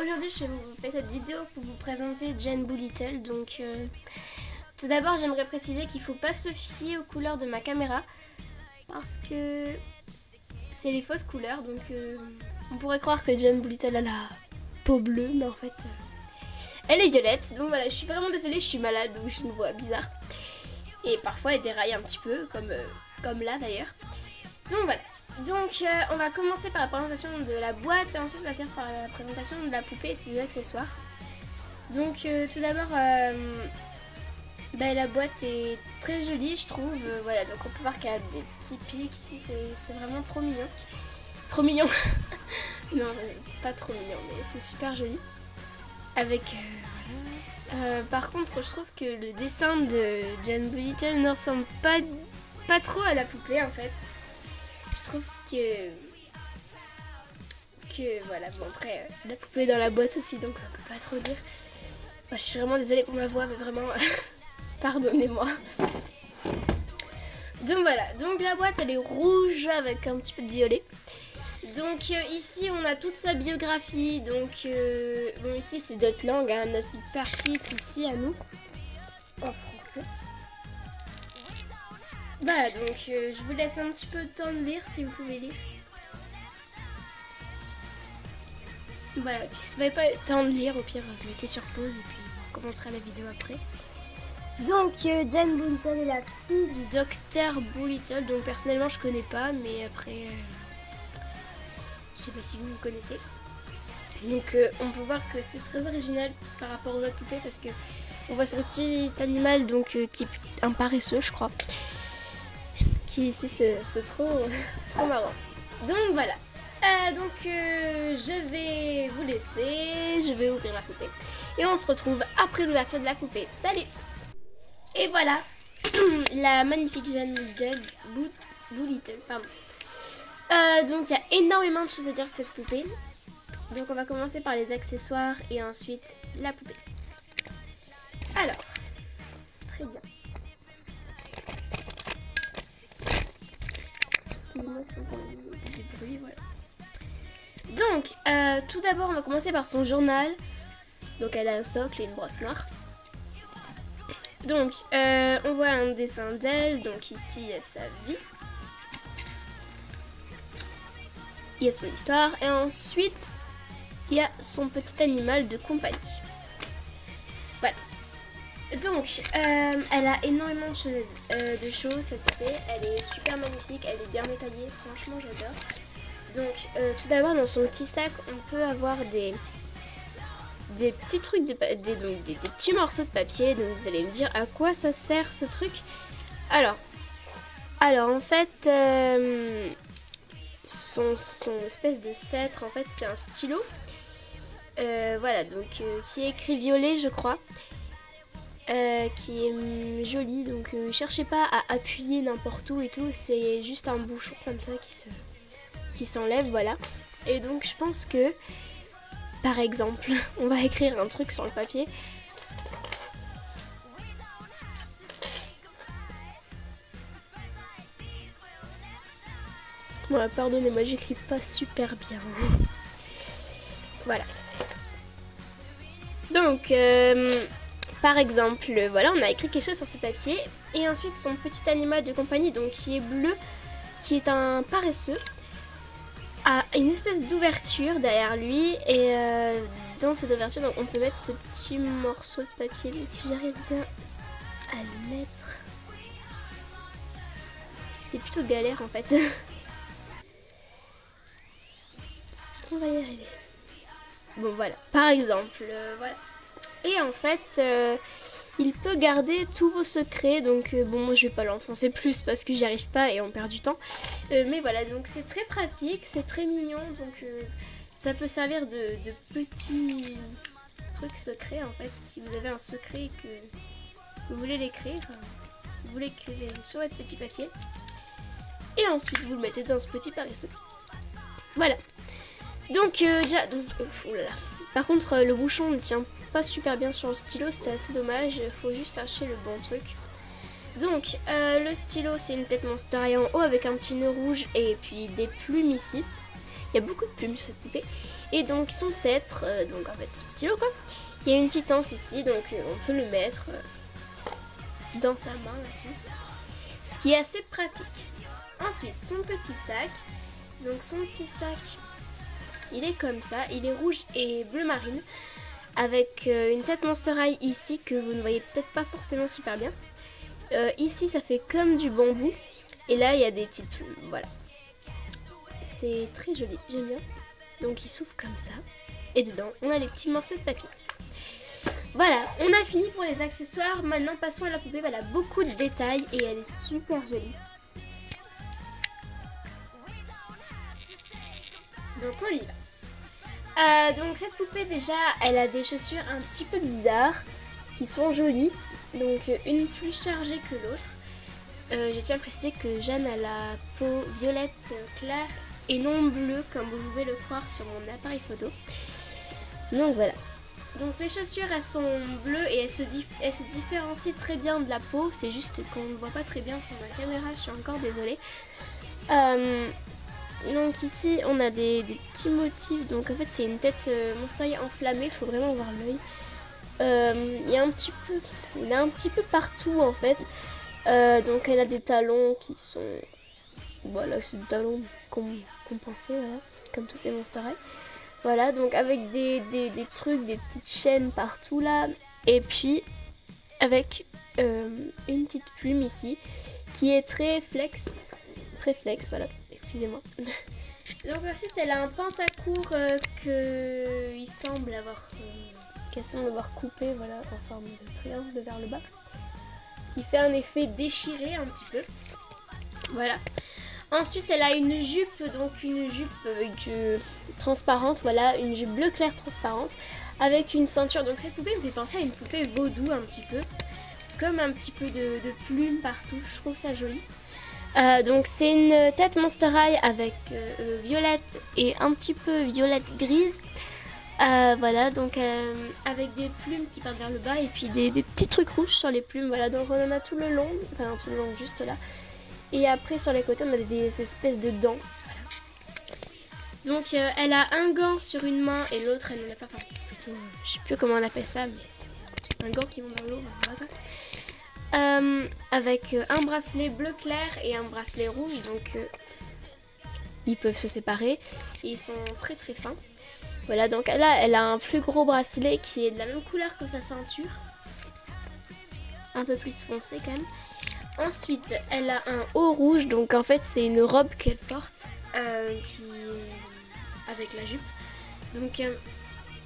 aujourd'hui je vous fais cette vidéo pour vous présenter Jane Boolittle. Donc tout d'abord j'aimerais préciser qu'il ne faut pas se fier aux couleurs de ma caméra parce que c'est les fausses couleurs. Donc on pourrait croire que Jane Boolittle a la peau bleue, mais en fait elle est violette. Donc voilà, je suis vraiment désolée, je suis malade ou j'ai une voix bizarre. Et parfois elle déraille un petit peu, comme là d'ailleurs. Donc voilà. Donc on va commencer par la présentation de la boîte et ensuite on va faire par la présentation de la poupée et ses accessoires. Donc tout d'abord la boîte est très jolie je trouve. Voilà, donc on peut voir qu'il y a des petits pics ici, c'est vraiment trop mignon. Trop mignon. Non, pas trop mignon, mais c'est super joli. Avec voilà. Par contre je trouve que le dessin de Jane Boolittle ne ressemble pas trop à la poupée en fait. Je trouve que voilà, bon après la poupée est dans la boîte aussi donc on peut pas trop dire. Moi, je suis vraiment désolée pour ma voix mais vraiment pardonnez-moi. Donc voilà, donc la boîte elle est rouge avec un petit peu de violet. Donc ici on a toute sa biographie. Donc bon, ici c'est notre langue, hein, notre partie ici à nous en français. Voilà, donc je vous laisse un petit peu de temps de lire si vous pouvez lire. Voilà, puis si vous n'avez pas le temps de lire, au pire mettez sur pause et puis on recommencera la vidéo après. Donc Jane Boolittle est la fille du docteur Boolittle, donc personnellement je connais pas, mais après je sais pas si vous me connaissez. Donc on peut voir que c'est très original par rapport aux autres poupées parce que on voit son petit animal donc qui est un paresseux je crois. Qui ici c'est trop marrant. Donc voilà. Je vais vous laisser, je vais ouvrir la poupée et on se retrouve après l'ouverture de la poupée. Salut! Et voilà la magnifique Jane Boolittle, pardon. Donc il y a énormément de choses à dire sur cette poupée. Donc on va commencer par les accessoires et ensuite la poupée. Alors, très bien. Des bruits, voilà. Donc, tout d'abord, on va commencer par son journal. Donc, elle a un socle et une brosse noire. Donc, on voit un dessin d'elle. Donc, ici, il y a sa vie. Il y a son histoire. Et ensuite, il y a son petit animal de compagnie. Voilà. Donc, elle a énormément de choses, cette poupée. Elle est super magnifique, elle est bien détaillée, franchement j'adore. Donc, tout d'abord dans son petit sac, on peut avoir des petits trucs, des petits morceaux de papier. Donc vous allez me dire à quoi ça sert ce truc. Alors en fait, son espèce de cêtre, en fait c'est un stylo. Voilà, donc qui est écrit violet je crois. Qui est joli, donc cherchez pas à appuyer n'importe où et tout, c'est juste un bouchon comme ça qui s'enlève, voilà. Et donc je pense que par exemple on va écrire un truc sur le papier. Bon, pardonnez-moi, j'écris pas super bien. Voilà. Donc par exemple, voilà, on a écrit quelque chose sur ce papier. Et ensuite, son petit animal de compagnie, donc qui est bleu, qui est un paresseux, a une espèce d'ouverture derrière lui. Et dans cette ouverture, donc, on peut mettre ce petit morceau de papier. Donc, si j'arrive bien à le mettre... C'est plutôt galère, en fait. On va y arriver. Bon, voilà. Par exemple, voilà. Et en fait, il peut garder tous vos secrets. Donc bon, je vais pas l'enfoncer plus parce que j'y arrive pas et on perd du temps. Mais voilà, donc c'est très pratique, c'est très mignon. Donc ça peut servir de petits trucs secrets en fait. Si vous avez un secret et que vous voulez l'écrire, vous l'écrivez sur votre petit papier. Et ensuite vous le mettez dans ce petit paresseux. Voilà. Donc déjà, oh là là. Par contre le bouchon ne tient pas super bien sur le stylo, c'est assez dommage, il faut juste chercher le bon truc. Donc le stylo c'est une tête Monster en haut avec un petit nœud rouge et puis des plumes ici Il y a beaucoup de plumes sur cette poupée. Et donc son cètre, donc en fait son stylo quoi. Il y a une petite anse ici, donc on peut le mettre dans sa main là-dessus. Ce qui est assez pratique. Ensuite, son petit sac. Donc son petit sac, il est comme ça. Il est rouge et bleu marine. Avec une tête Monster High ici que vous ne voyez peut-être pas forcément super bien. Ici, ça fait comme du bambou. Et là, il y a des petites plumes. Voilà. C'est très joli, j'aime bien. Donc il s'ouvre comme ça. Et dedans, on a les petits morceaux de papier. Voilà, on a fini pour les accessoires. Maintenant, passons à la poupée. Elle a beaucoup de détails et elle est super jolie. Donc on y va. Donc cette poupée déjà, elle a des chaussures un petit peu bizarres qui sont jolies. Donc une plus chargée que l'autre. Je tiens à préciser que Jeanne a la peau violette claire et non bleue comme vous pouvez le croire sur mon appareil photo. Donc voilà. Donc les chaussures elles sont bleues et elles se différencient très bien de la peau. C'est juste qu'on ne voit pas très bien sur ma caméra, je suis encore désolée. Donc ici on a des petits motifs. Donc en fait c'est une tête Monster High enflammée, il faut vraiment voir l'œil. Il y a un petit peu partout en fait. Donc elle a des talons qui sont... Voilà, c'est des talons compensés, voilà, comme toutes les Monster High. Voilà, donc avec des trucs, des petites chaînes partout là. Et puis avec une petite plume ici qui est très flex, voilà, excusez-moi. Donc ensuite elle a un pantacourt qu'elle semble avoir coupé, voilà, en forme de triangle vers le bas. Ce qui fait un effet déchiré un petit peu. Voilà. Ensuite, elle a une jupe, donc une jupe transparente, voilà, une jupe bleu clair transparente avec une ceinture. Donc cette poupée me fait penser à une poupée vaudou un petit peu, comme un petit peu de plumes partout. Je trouve ça joli. Donc c'est une tête Monster High avec violette et un petit peu violette grise. Voilà, donc avec des plumes qui partent vers le bas et puis des petits trucs rouges sur les plumes. Voilà, donc on en a tout le long, juste là. Et après sur les côtés on a des espèces de dents. Voilà. Donc elle a un gant sur une main et l'autre elle n'en a pas. Enfin, plutôt, je sais plus comment on appelle ça, mais c'est un gant qui monte dans l'eau. Voilà. Avec un bracelet bleu clair et un bracelet rouge. Donc ils peuvent se séparer et ils sont très très fins. Voilà, donc là elle a un plus gros bracelet qui est de la même couleur que sa ceinture. Un peu plus foncé quand même. Ensuite, elle a un haut rouge, donc en fait c'est une robe qu'elle porte avec la jupe. Donc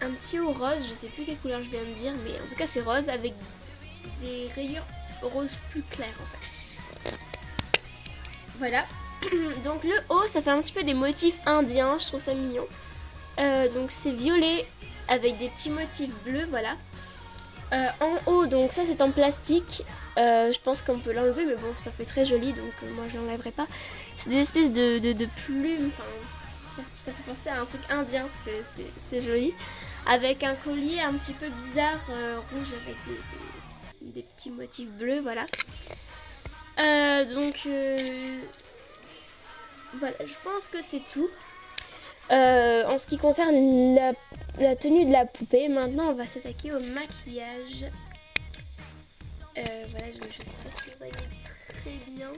un petit haut rose, je sais plus quelle couleur je viens de dire, mais en tout cas c'est rose avec des rayures rose plus claires en fait. Voilà, donc le haut ça fait un petit peu des motifs indiens, je trouve ça mignon. Donc c'est violet avec des petits motifs bleus, voilà. En haut, donc ça c'est en plastique. Je pense qu'on peut l'enlever, mais bon, ça fait très joli, donc moi je l'enlèverai pas. C'est des espèces de plumes, enfin, ça fait penser à un truc indien, c'est joli. Avec un collier un petit peu bizarre, rouge avec des petits motifs bleus, voilà. Donc, voilà, je pense que c'est tout. En ce qui concerne la tenue de la poupée, maintenant on va s'attaquer au maquillage. Voilà, je sais pas si vous voyez très bien.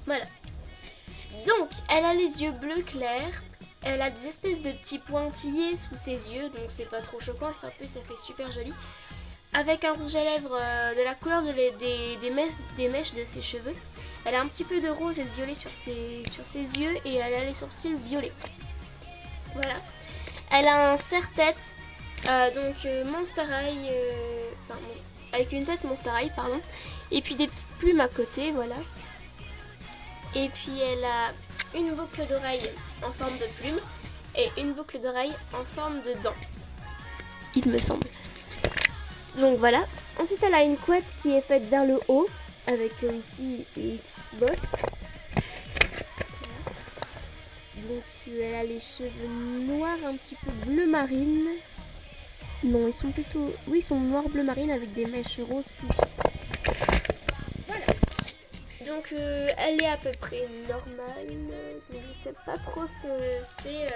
Voilà. Donc, elle a les yeux bleus clairs. Elle a des espèces de petits pointillés sous ses yeux, donc c'est pas trop choquant. Et ça fait super joli. Avec un rouge à lèvres de la couleur des mèches de ses cheveux. Elle a un petit peu de rose et de violet sur ses yeux et elle a les sourcils violets. Voilà. Elle a un serre-tête, donc Monster High, avec une tête Monster High, pardon. Et puis des petites plumes à côté, voilà. Et puis elle a une boucle d'oreille en forme de plume et une boucle d'oreille en forme de dent, il me semble. Donc voilà. Ensuite elle a une couette qui est faite vers le haut, avec ici une petite bosse. Voilà. Donc elle a les cheveux noirs un petit peu bleu marine. Non, ils sont plutôt... Oui, ils sont noir bleu marine avec des mèches roses plus. Voilà. donc elle est à peu près normale. Donc je sais pas trop ce que c'est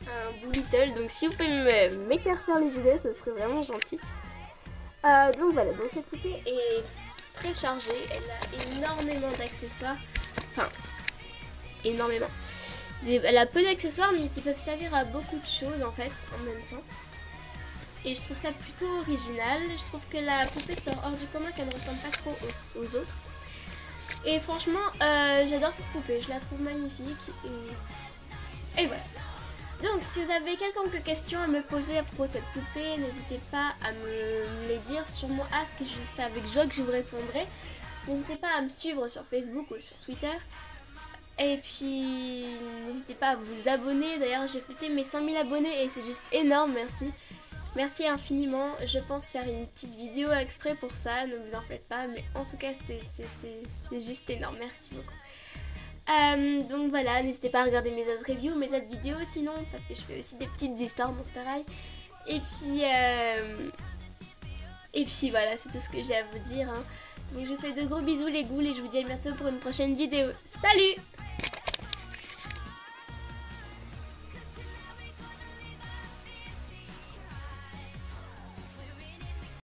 un Boolittle. Donc si vous pouvez m'éclaircir les idées, ce serait vraiment gentil. Donc voilà, donc cette poupée est très chargée. Elle a énormément d'accessoires. Enfin, énormément. Elle a peu d'accessoires mais qui peuvent servir à beaucoup de choses en fait en même temps. Et je trouve ça plutôt original. Je trouve que la poupée sort hors du commun, qu'elle ne ressemble pas trop aux autres. Et franchement, j'adore cette poupée. Je la trouve magnifique. Et voilà. Donc, si vous avez quelconque question à me poser à propos de cette poupée, n'hésitez pas à me les dire sur mon Ask. C'est avec joie que je vous répondrai. N'hésitez pas à me suivre sur Facebook ou sur Twitter. Et puis, n'hésitez pas à vous abonner. D'ailleurs, j'ai fêté mes 100 000 abonnés et c'est juste énorme. Merci. Merci infiniment, je pense faire une petite vidéo exprès pour ça, ne vous en faites pas, mais en tout cas c'est juste énorme, merci beaucoup. Donc voilà, n'hésitez pas à regarder mes autres reviews, mes autres vidéos sinon, parce que je fais aussi des petites histoires Monster High. Et puis voilà, c'est tout ce que j'ai à vous dire. Hein. Donc je vous fais de gros bisous les ghouls et je vous dis à bientôt pour une prochaine vidéo. Salut!